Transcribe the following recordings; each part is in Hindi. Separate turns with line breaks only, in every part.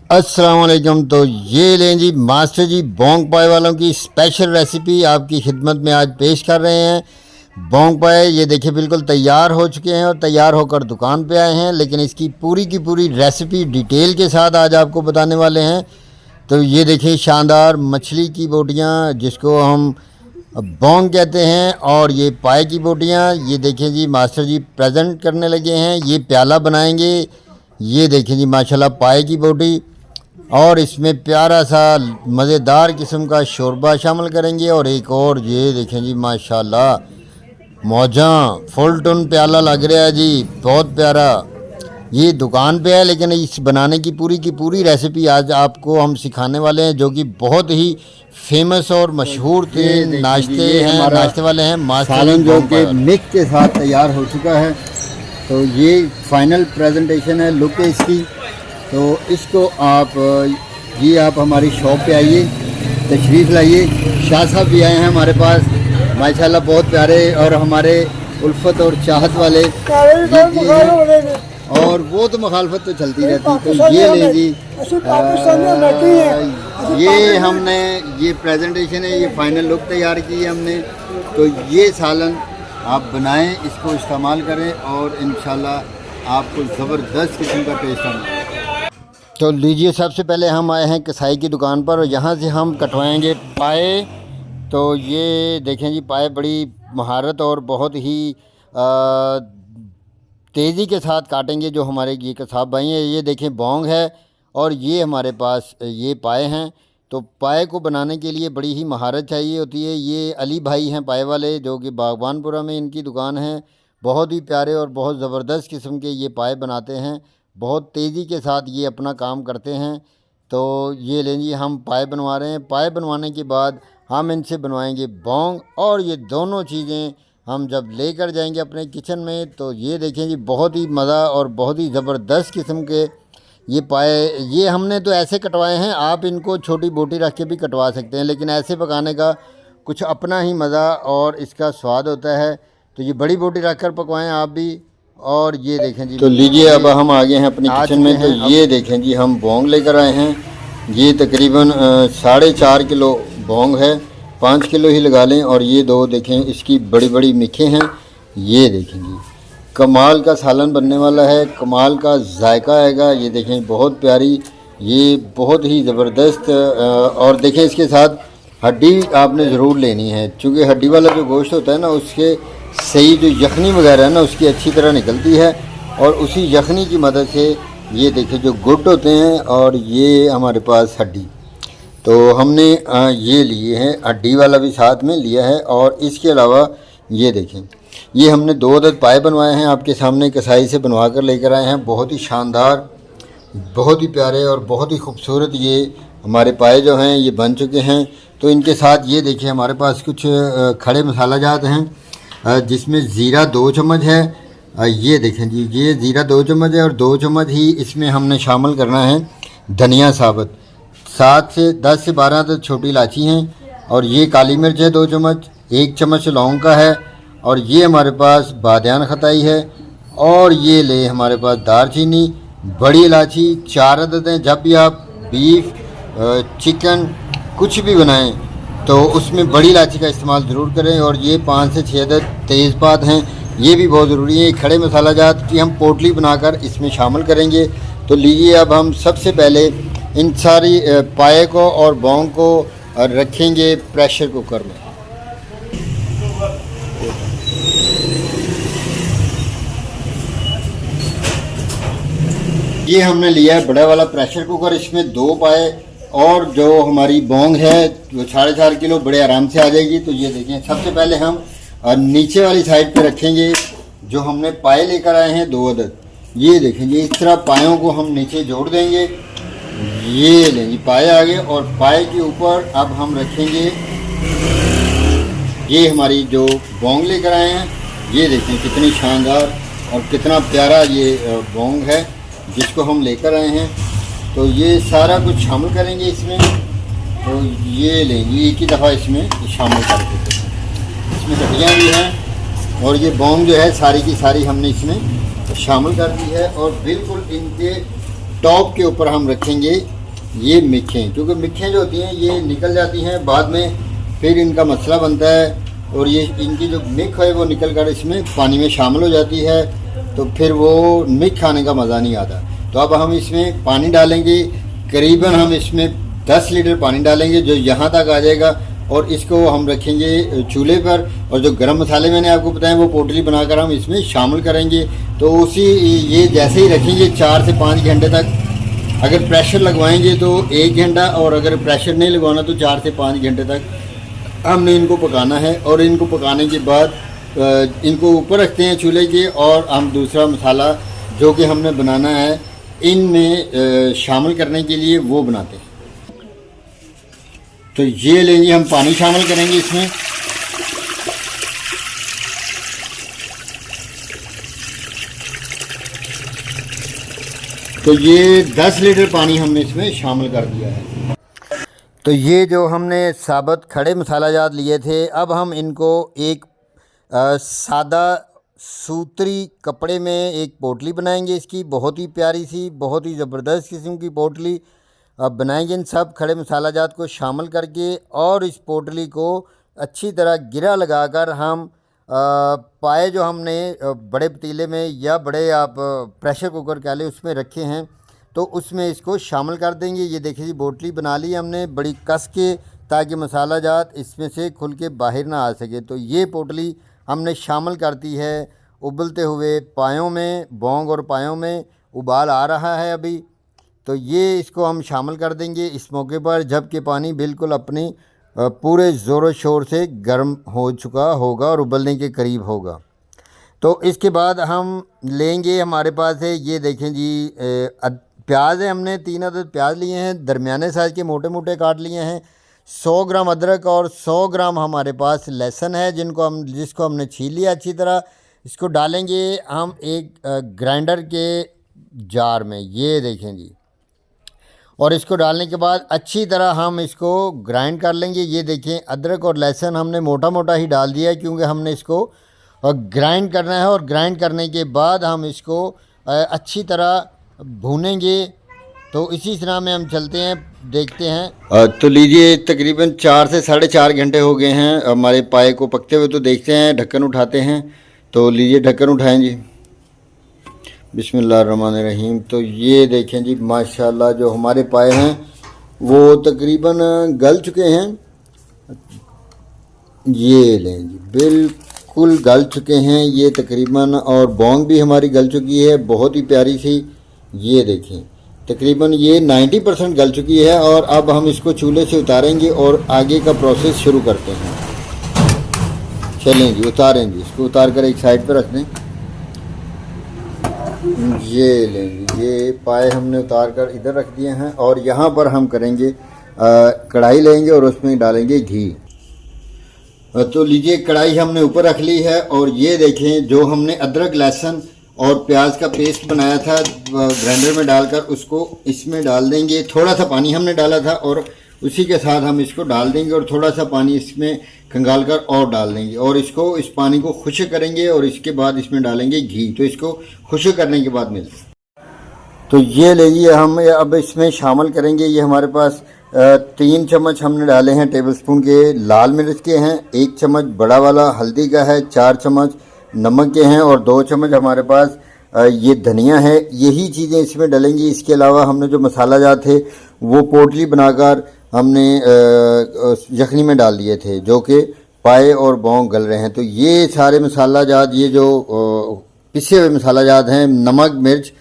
अस्सलाम वालेकुम। तो ये लें जी मास्टर जी बोंग पाए वालों की स्पेशल रेसिपी आपकी खिदमत में आज पेश कर रहे हैं। बोंग पाए ये देखिए बिल्कुल तैयार हो चुके हैं और तैयार होकर दुकान पे आए हैं, लेकिन इसकी पूरी की पूरी रेसिपी डिटेल के साथ आज आपको बताने वाले हैं। तो ये देखिए शानदार मछली की बोटियाँ जिसको हम बोंग कहते हैं, और ये पाए की बोटियाँ ये देखें जी मास्टर जी प्रेजेंट करने लगे हैं। ये प्याला बनाएंगे। ये देखें जी माशाल्लाह पाए की बोटी, और इसमें प्यारा सा मज़ेदार किस्म का शोरबा शामिल करेंगे। और एक और ये देखें जी माशाल्लाह मौजा फुल टन प्याला लग रहा है जी, बहुत प्यारा। ये दुकान पे है, लेकिन इस बनाने की पूरी रेसिपी आज आपको हम सिखाने वाले हैं, जो कि बहुत ही फेमस और मशहूर नाश्ते वाले हैं
सालन, जो कि मिक्स के साथ तैयार हो चुका है। तो ये फाइनल प्रेजेंटेशन है, लुक है इसकी। तो इसको आप हमारी शॉप पे आइए, तशरीफ़ लाइए। शाह साहब भी आए हैं हमारे पास माशाल्लाह, बहुत प्यारे और हमारे उल्फत और चाहत वाले, और वो तो मुखालफत तो चलती रहती। तो ये ले जी, ये हमने ये प्रेजेंटेशन है, ये फाइनल लुक तैयार की है हमने। तो ये सालन आप बनाएं, इसको इस्तेमाल करें और इंशाल्लाह आपको ज़बरदस्त किस्म का टेस्ट आना।
तो लीजिए, सबसे पहले हम आए हैं कसाई की दुकान पर, और यहाँ से हम कटवाएंगे पाए। तो ये देखें जी पाए बड़ी महारत और बहुत ही तेज़ी के साथ काटेंगे जो हमारे ये कसाब भाई हैं। ये देखें बोंग है, और ये हमारे पास ये पाए हैं। तो पाए को बनाने के लिए बड़ी ही महारत चाहिए होती है। ये अली भाई हैं पाए वाले, जो कि बागबानपुरा में इनकी दुकान है। बहुत ही प्यारे और बहुत ज़बरदस्त किस्म के ये पाए बनाते हैं, बहुत तेज़ी के साथ ये अपना काम करते हैं। तो ये लें जी, हम पाए बनवा रहे हैं। पाए बनवाने के बाद हम इनसे बनवाएंगे बोंग, और ये दोनों चीज़ें हम जब लेकर जाएंगे अपने किचन में, तो ये देखें जी बहुत ही मज़ा और बहुत ही ज़बरदस्त किस्म के ये पाए। ये हमने तो ऐसे कटवाए हैं, आप इनको छोटी बोटी रख के भी कटवा सकते हैं, लेकिन ऐसे पकाने का कुछ अपना ही मज़ा और इसका स्वाद होता है। तो ये बड़ी बोटी रख कर पकवाएँ आप भी। और ये देखें जी,
तो लीजिए अब हम आ गए हैं अपने किचन में। तो ये देखें जी, हम बोंग लेकर आए हैं। ये तकरीबन 4.5 किलो बोंग है, 5 किलो ही लगा लें। और ये दो देखें इसकी बड़ी बड़ी मिखें हैं। ये देखें जी, कमाल का सालन बनने वाला है, कमाल का जायका आएगा। ये देखें बहुत प्यारी, ये बहुत ही ज़बरदस्त। और देखें इसके साथ हड्डी आपने ज़रूर लेनी है, क्योंकि हड्डी वाला जो गोश्त होता है ना, उसके सही जो यखनी वगैरह है ना, उसकी अच्छी तरह निकलती है। और उसी यखनी की मदद से ये देखिए जो गुड होते हैं, और ये हमारे पास हड्डी। तो हमने ये लिए हैं, हड्डी वाला भी साथ में लिया है। और इसके अलावा ये देखें, ये हमने 2 अदद पाए बनवाए हैं, आपके सामने कसाई से बनवा कर लेकर आए हैं। बहुत ही शानदार, बहुत ही प्यारे और बहुत ही खूबसूरत ये हमारे पाए जो हैं ये बन चुके हैं। तो इनके साथ ये देखिए हमारे पास कुछ खड़े मसाला जात हैं, जिसमें ज़ीरा 2 चम्मच है। ये देखें जी, ये ज़ीरा 2 चम्मच है, और 2 चम्मच ही इसमें हमने शामिल करना है धनिया साबुत। 7 से 10 से 12 तो छोटी इलायची हैं, और ये काली मिर्च है 2 चम्मच, 1 चम्मच लौंग का है, और ये हमारे पास बादियान खताई है, और ये ले हमारे पास दालचीनी, बड़ी इलायची 4 अदद हैं। जब भी आप बीफ चिकन कुछ भी बनाएं तो उसमें बड़ी इलायची का इस्तेमाल ज़रूर करें। और ये 5 से 6 अदद तेज़पात हैं, ये भी बहुत ज़रूरी है। खड़े मसाला जात की हम पोटली बनाकर इसमें शामिल करेंगे। तो लीजिए, अब हम सबसे पहले इन सारी पाए को और बोंग को रखेंगे प्रेशर कुकर में। ये हमने लिया है बड़ा वाला प्रेशर कुकर, इसमें 2 पाए और जो हमारी बोंग है वो 4.5 किलो बड़े आराम से आ जाएगी। तो ये देखें, सबसे पहले हम नीचे वाली साइड पे रखेंगे जो हमने पाए लेकर आए हैं 2 अदद। ये देखेंगे इस तरह पायों को हम नीचे जोड़ देंगे। ये लेंगे पाए आगे, और पाए के ऊपर अब हम रखेंगे ये हमारी जो बोंग लेकर आए हैं। ये देखें कितनी शानदार और कितना प्यारा ये बोंग है जिसको हम लेकर आए हैं। तो ये सारा कुछ शामिल करेंगे इसमें। तो ये लेंगे एक ही दफ़ा इसमें शामिल कर देते हैं। इसमें हड्डियाँ भी हैं, और ये बोंग जो है सारी की सारी हमने इसमें शामिल कर दी है। और बिल्कुल इनके टॉप के ऊपर हम रखेंगे ये मिखें, क्योंकि मिखें जो होती हैं ये निकल जाती हैं बाद में, फिर इनका मसला बनता है और ये इनकी जो मिख है वो निकल कर इसमें पानी में शामिल हो जाती है, तो फिर वो मिख खाने का मज़ा नहीं आता। तो अब हम इसमें पानी डालेंगे, करीबन हम इसमें 10 लीटर पानी डालेंगे जो यहाँ तक आ जाएगा, और इसको हम रखेंगे चूल्हे पर, और जो गरम मसाले मैंने आपको बताए वो पोटली बनाकर हम इसमें शामिल करेंगे। तो उसी ये जैसे ही रखेंगे 4 से 5 घंटे तक, अगर प्रेशर लगवाएंगे तो 1 घंटा, और अगर प्रेशर नहीं लगवाना तो 4 से 5 घंटे तक हमने इनको पकाना है। और इनको पकाने के बाद इनको ऊपर रखते हैं चूल्हे के, और हम दूसरा मसाला जो कि हमने बनाना है इनमें शामिल करने के लिए वो बनाते हैं। तो ये लेंगे, हम पानी शामिल करेंगे इसमें। तो ये 10 लीटर पानी हमने इसमें शामिल कर दिया है।
तो ये जो हमने साबुत खड़े मसाला जात लिए थे, अब हम इनको एक सादा सूतरी कपड़े में एक पोटली बनाएंगे। इसकी बहुत ही प्यारी सी, बहुत ही ज़बरदस्त किस्म की पोटली बनाएंगे। इन सब खड़े मसाला जात को शामिल करके, और इस पोटली को अच्छी तरह गिरा लगाकर हम पाए जो हमने बड़े पतीले में या बड़े आप प्रेशर कुकर कह लें उसमें रखे हैं, तो उसमें इसको शामिल कर देंगे। ये देखिए जी, बोटली बना ली हमने बड़ी कस के, ताकि मसाला जात इसमें से खुल के बाहर ना आ सके। तो ये पोटली हमने शामिल कर दी है उबलते हुए पायों में, बोंग और पायों में उबाल आ रहा है अभी। तो ये इसको हम शामिल कर देंगे इस मौके पर, जबकि पानी बिल्कुल अपनी पूरे ज़ोरों शोर से गर्म हो चुका होगा और उबलने के करीब होगा। तो इसके बाद हम लेंगे, हमारे पास है ये देखें जी प्याज है, हमने 3 अदद प्याज लिए हैं, दरमियाने साइज़ के मोटे मोटे काट लिए हैं। 100 ग्राम अदरक और 100 ग्राम हमारे पास लहसुन है जिसको हमने छील लिया अच्छी तरह। इसको डालेंगे हम एक ग्राइंडर के जार में, ये देखें जी, और इसको डालने के बाद अच्छी तरह हम इसको ग्राइंड कर लेंगे। ये देखें, अदरक और लहसुन हमने मोटा मोटा ही डाल दिया है, क्योंकि हमने इसको ग्राइंड करना है, और ग्राइंड करने के बाद हम इसको अच्छी तरह भूनेंगे। तो इसी तरह में हम चलते हैं, देखते हैं।
तो लीजिए, तकरीबन 4 से 4.5 घंटे हो गए हैं हमारे पाए को पकते हुए। तो देखते हैं, ढक्कन उठाते हैं। तो लीजिए, ढक्कन उठाएं जी, बिस्मिल्लाहिर्रहमानिर्रहीम। तो ये देखें जी, माशाल्लाह जो हमारे पाए हैं वो तकरीबन गल चुके हैं। ये लें जी, बिल्कुल गल चुके हैं ये तकरीबन, और बोंग भी हमारी गल चुकी है बहुत ही प्यारी सी। ये देखें, तकरीबन ये 90% गल चुकी है। और अब हम इसको चूल्हे से उतारेंगे और आगे का प्रोसेस शुरू करते हैं। चलें जी, उतारें जी, इसको उतार कर एक साइड पर रख दें। ये लें जी, ये पाए हमने उतार कर इधर रख दिए हैं, और यहाँ पर हम करेंगे कढ़ाई लेंगे और उसमें डालेंगे घी। तो लीजिए, कढ़ाई हमने ऊपर रख ली है, और ये देखें जो हमने अदरक लहसुन और प्याज का पेस्ट बनाया था ग्राइंडर में डालकर, उसको इसमें डाल देंगे। थोड़ा सा पानी हमने डाला था और उसी के साथ हम इसको डाल देंगे, और थोड़ा सा पानी इसमें खंगाल कर और डाल देंगे, और इसको इस पानी को खुश्क करेंगे, और इसके बाद इसमें डालेंगे घी। तो इसको खुश्क करने के बाद मिलते हैं। तो ये लीजिए, हम अब इसमें शामिल करेंगे, ये हमारे पास 3 चम्मच हमने डाले हैं टेबलस्पून के लाल मिर्च के हैं, 1 चम्मच बड़ा वाला हल्दी का है, 4 चम्मच नमक के हैं, और 2 चम्मच हमारे पास ये धनिया है। यही चीज़ें इसमें डलेंगी। इसके अलावा हमने जो मसाला जात थे वो पोटली बनाकर हमने यखनी में डाल दिए थे, जो कि पाए और बोंग गल रहे हैं। तो ये सारे मसाला जात, ये जो पिसे हुए मसाला जात हैं, नमक मिर्च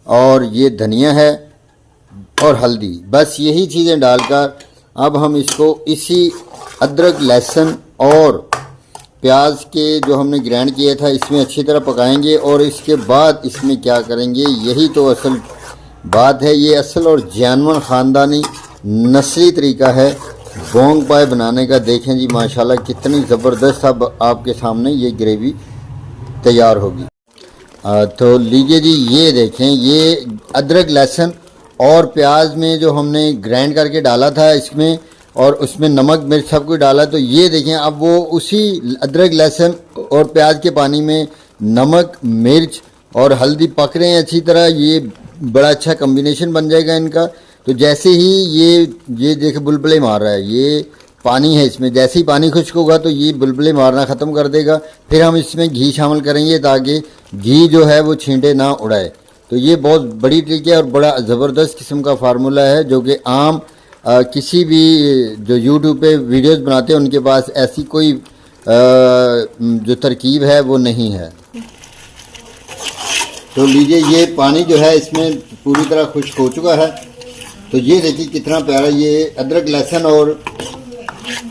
और ये धनिया है और हल्दी, बस यही चीज़ें डालकर अब हम इसको इसी अदरक लहसुन और प्याज के जो हमने ग्राइंड किया था इसमें अच्छी तरह पकाएंगे। और इसके बाद इसमें क्या करेंगे, यही तो असल बात है। ये असल और जानवर ख़ानदानी नस्ली तरीका है बोंग पाए बनाने का। देखें जी, माशाल्लाह कितनी ज़बरदस्त अब आपके सामने ये ग्रेवी तैयार होगी। तो लीजिए जी, ये देखें, ये अदरक लहसुन और प्याज में जो हमने ग्राइंड करके डाला था इसमें, और उसमें नमक मिर्च सब कुछ डाला। तो ये देखें, अब वो उसी अदरक लहसुन और प्याज के पानी में नमक मिर्च और हल्दी पक रहे हैं अच्छी तरह। ये बड़ा अच्छा कम्बिनेशन बन जाएगा इनका। तो जैसे ही ये देखे बुलबुले मार रहा है, ये पानी है इसमें, जैसे ही पानी खुश्क होगा तो ये बुलबुले मारना ख़त्म कर देगा। फिर हम इसमें घी शामिल करेंगे ताकि घी जो है वो छींटे ना उड़ाए। तो ये बहुत बड़ी ट्रिक है और बड़ा ज़बरदस्त किस्म का फार्मूला है जो कि आम किसी भी जो यूट्यूब पे वीडियोस बनाते हैं उनके पास ऐसी कोई जो तरकीब है वो नहीं है। तो लीजिए ये पानी जो है इसमें पूरी तरह खुश्क हो चुका है। तो ये देखिए कितना प्यारा ये अदरक लहसुन और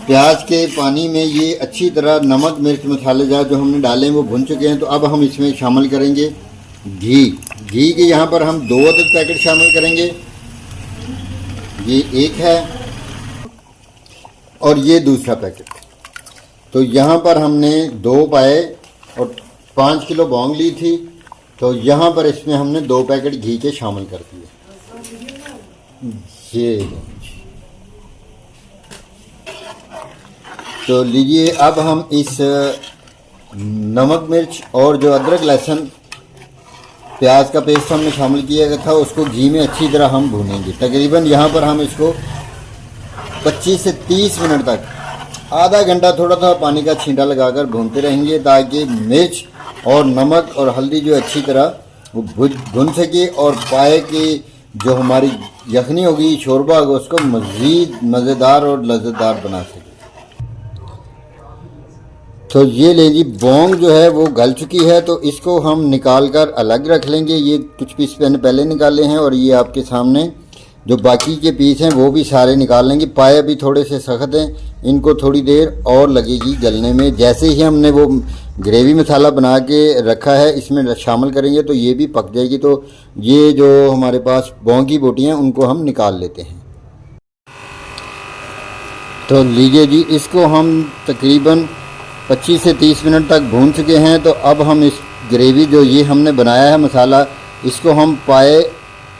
प्याज के पानी में ये अच्छी तरह नमक मिर्च मसाले जार जो हमने डाले हैं वो भुन चुके हैं। तो अब हम इसमें शामिल करेंगे घी के यहाँ पर हम 2 अदद पैकेट शामिल करेंगे। ये एक है और ये दूसरा पैकेट। तो यहाँ पर हमने 2 पाए और 5 किलो बौंग ली थी। तो यहाँ पर इसमें हमने 2 पैकेट घी के शामिल कर दिए। ये तो लीजिए अब हम इस नमक मिर्च और जो अदरक लहसुन प्याज का पेस्ट हमने शामिल किया गया था उसको घी में अच्छी तरह हम भूनेंगे। तकरीबन यहाँ पर हम इसको 25 से 30 मिनट तक आधा घंटा थोड़ा सा पानी का छींटा लगाकर भूनते रहेंगे ताकि मिर्च और नमक और हल्दी जो अच्छी तरह वो भुन सके और पाए कि जो हमारी यखनी होगी शोरबा होगा उसको मज़ीद मज़ेदार और लज्जतदार बना सके। तो ये ले जी बौंग जो है वो गल चुकी है तो इसको हम निकाल कर अलग रख लेंगे। ये कुछ पीस मैंने पहले निकाले हैं और ये आपके सामने जो बाकी के पीस हैं वो भी सारे निकाल लेंगे। पाए अभी थोड़े से सख्त हैं, इनको थोड़ी देर और लगेगी गलने में। जैसे ही हमने वो ग्रेवी मसाला बना के रखा है इसमें शामिल करेंगे तो ये भी पक जाएगी। तो ये जो हमारे पास बौंग की बोटियाँ हैं उनको हम निकाल लेते हैं। तो लीजिए जी इसको हम तकरीबन 25 से 30 मिनट तक भून चुके हैं। तो अब हम इस ग्रेवी जो ये हमने बनाया है मसाला इसको हम पाए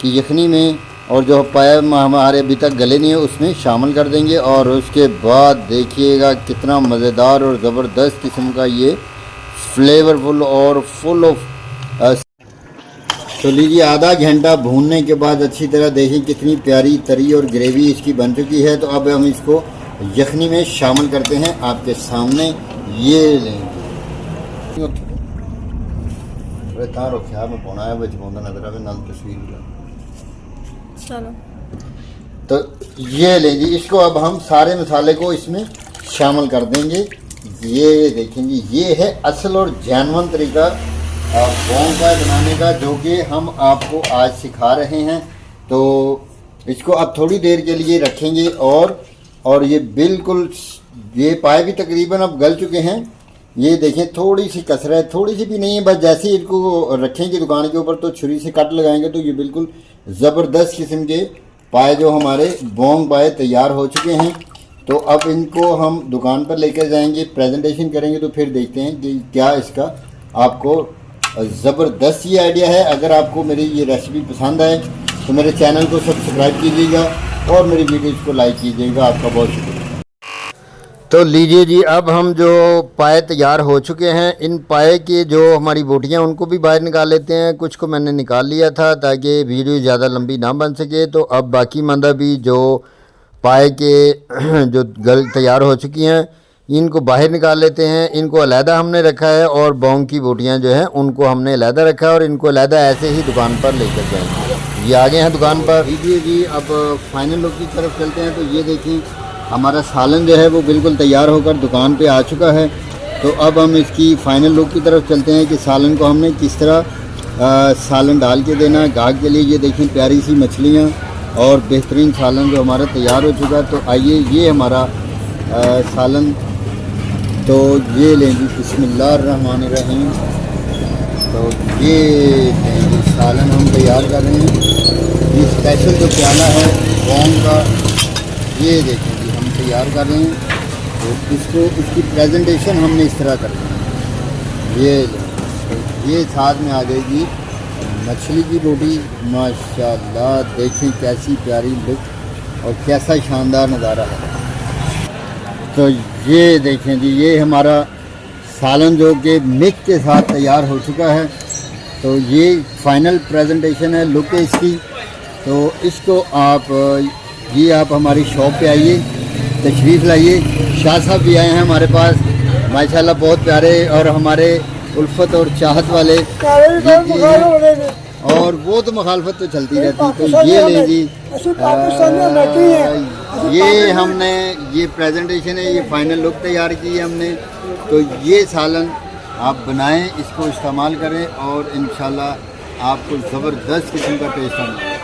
की यखनी में और जो पाए हमारे अभी तक गले नहीं है उसमें शामिल कर देंगे। और उसके बाद देखिएगा कितना मज़ेदार और ज़बरदस्त किस्म का ये फ्लेवरफुल और फुल ऑफ। तो लीजिए आधा घंटा भूनने के बाद अच्छी तरह देखें कितनी प्यारी तरी और ग्रेवी इसकी बन चुकी है। तो अब हम इसको यखनी में शामिल करते हैं आपके सामने। ये लेंगे तारो ख्याल में पौना है नजर आवे नाल तस्वीर भी चलो। तो ये ले जी इसको अब हम सारे मसाले को इसमें शामिल कर देंगे। ये देखेंगे ये है असल और जेन्युइन तरीका बौंग पाए बनाने का जो कि हम आपको आज सिखा रहे हैं। तो इसको अब थोड़ी देर के लिए रखेंगे और ये बिल्कुल ये पाए भी तकरीबन अब गल चुके हैं। ये देखें थोड़ी सी कसर है, थोड़ी सी भी नहीं है, बस जैसे ही इनको रखेंगे दुकान के ऊपर तो छुरी से कट लगाएंगे तो ये बिल्कुल ज़बरदस्त किस्म के पाए जो हमारे बौंग पाए तैयार हो चुके हैं। तो अब इनको हम दुकान पर लेकर जाएंगे, प्रेजेंटेशन करेंगे तो फिर देखते हैं कि क्या इसका आपको ज़बरदस्त ये आइडिया है। अगर आपको मेरी ये रेसिपी पसंद आए तो मेरे चैनल को सब्सक्राइब कीजिएगा और मेरी वीडियोज़ को लाइक कीजिएगा। आपका बहुत शुक्रिया। तो लीजिए जी अब हम जो पाए तैयार हो चुके हैं, इन पाए की जो हमारी बोटियां उनको भी बाहर निकाल लेते हैं। कुछ को मैंने निकाल लिया था ताकि वीडियो ज़्यादा लंबी ना बन सके। तो अब बाकी मंदा भी जो पाए के जो गल तैयार हो चुकी हैं इनको बाहर निकाल लेते हैं। इनको अलहदा हमने रखा है और बौंग की बोटियाँ जो हैं उनको हमने अलहदा रखा है और इनको अलहदा ऐसे ही दुकान पर लेकर जाएंगे। ये आ गए हैं दुकान पर। लीजिए जी अब फाइनल लुक की तरफ चलते हैं। तो ये देखिए हमारा सालन जो है वो बिल्कुल तैयार होकर दुकान पे आ चुका है। तो अब हम इसकी फ़ाइनल लुक की तरफ चलते हैं कि सालन को हमने किस तरह सालन डाल के देना है गाहक के लिए। ये देखिए प्यारी सी मछलियाँ और बेहतरीन सालन जो हमारा तैयार हो चुका है। तो आइए ये हमारा सालन तो ये लेंगे बिस्मिल्लाहिर्रहमानिर्रहीम। तो ये लेंगे सालन हम तैयार कर रहे हैं। ये स्पेशल जो प्याला है बौंग का ये देखें तैयार कर रहे हैं। तो इसको इसकी प्रेजेंटेशन हमने इस तरह करनी है। ये साथ में आ जाएगी मछली की बोटी। माशाल्लाह देखें कैसी प्यारी लुक और कैसा शानदार नज़ारा है। तो ये देखें जी ये हमारा सालन जो कि मिक्स के साथ तैयार हो चुका है। तो ये फाइनल प्रेजेंटेशन है, लुक है इसकी।
तो इसको आप ये आप हमारी शॉप पे आइए, तशरीफ़ लाइए। शाह साहब भी आए हैं हमारे पास, माशाल्लाह बहुत प्यारे और हमारे उल्फत और चाहत वाले जी हैं। और वो तो मुखालफत तो चलती रहती, तो ये लें जी। ये हमने ये प्रेजेंटेशन है, ये फाइनल लुक तैयार की है हमने। तो ये सालन आप बनाएं, इसको इस्तेमाल करें और इंशाल्लाह आपको ज़बरदस्त किस्म का टेस्ट आना।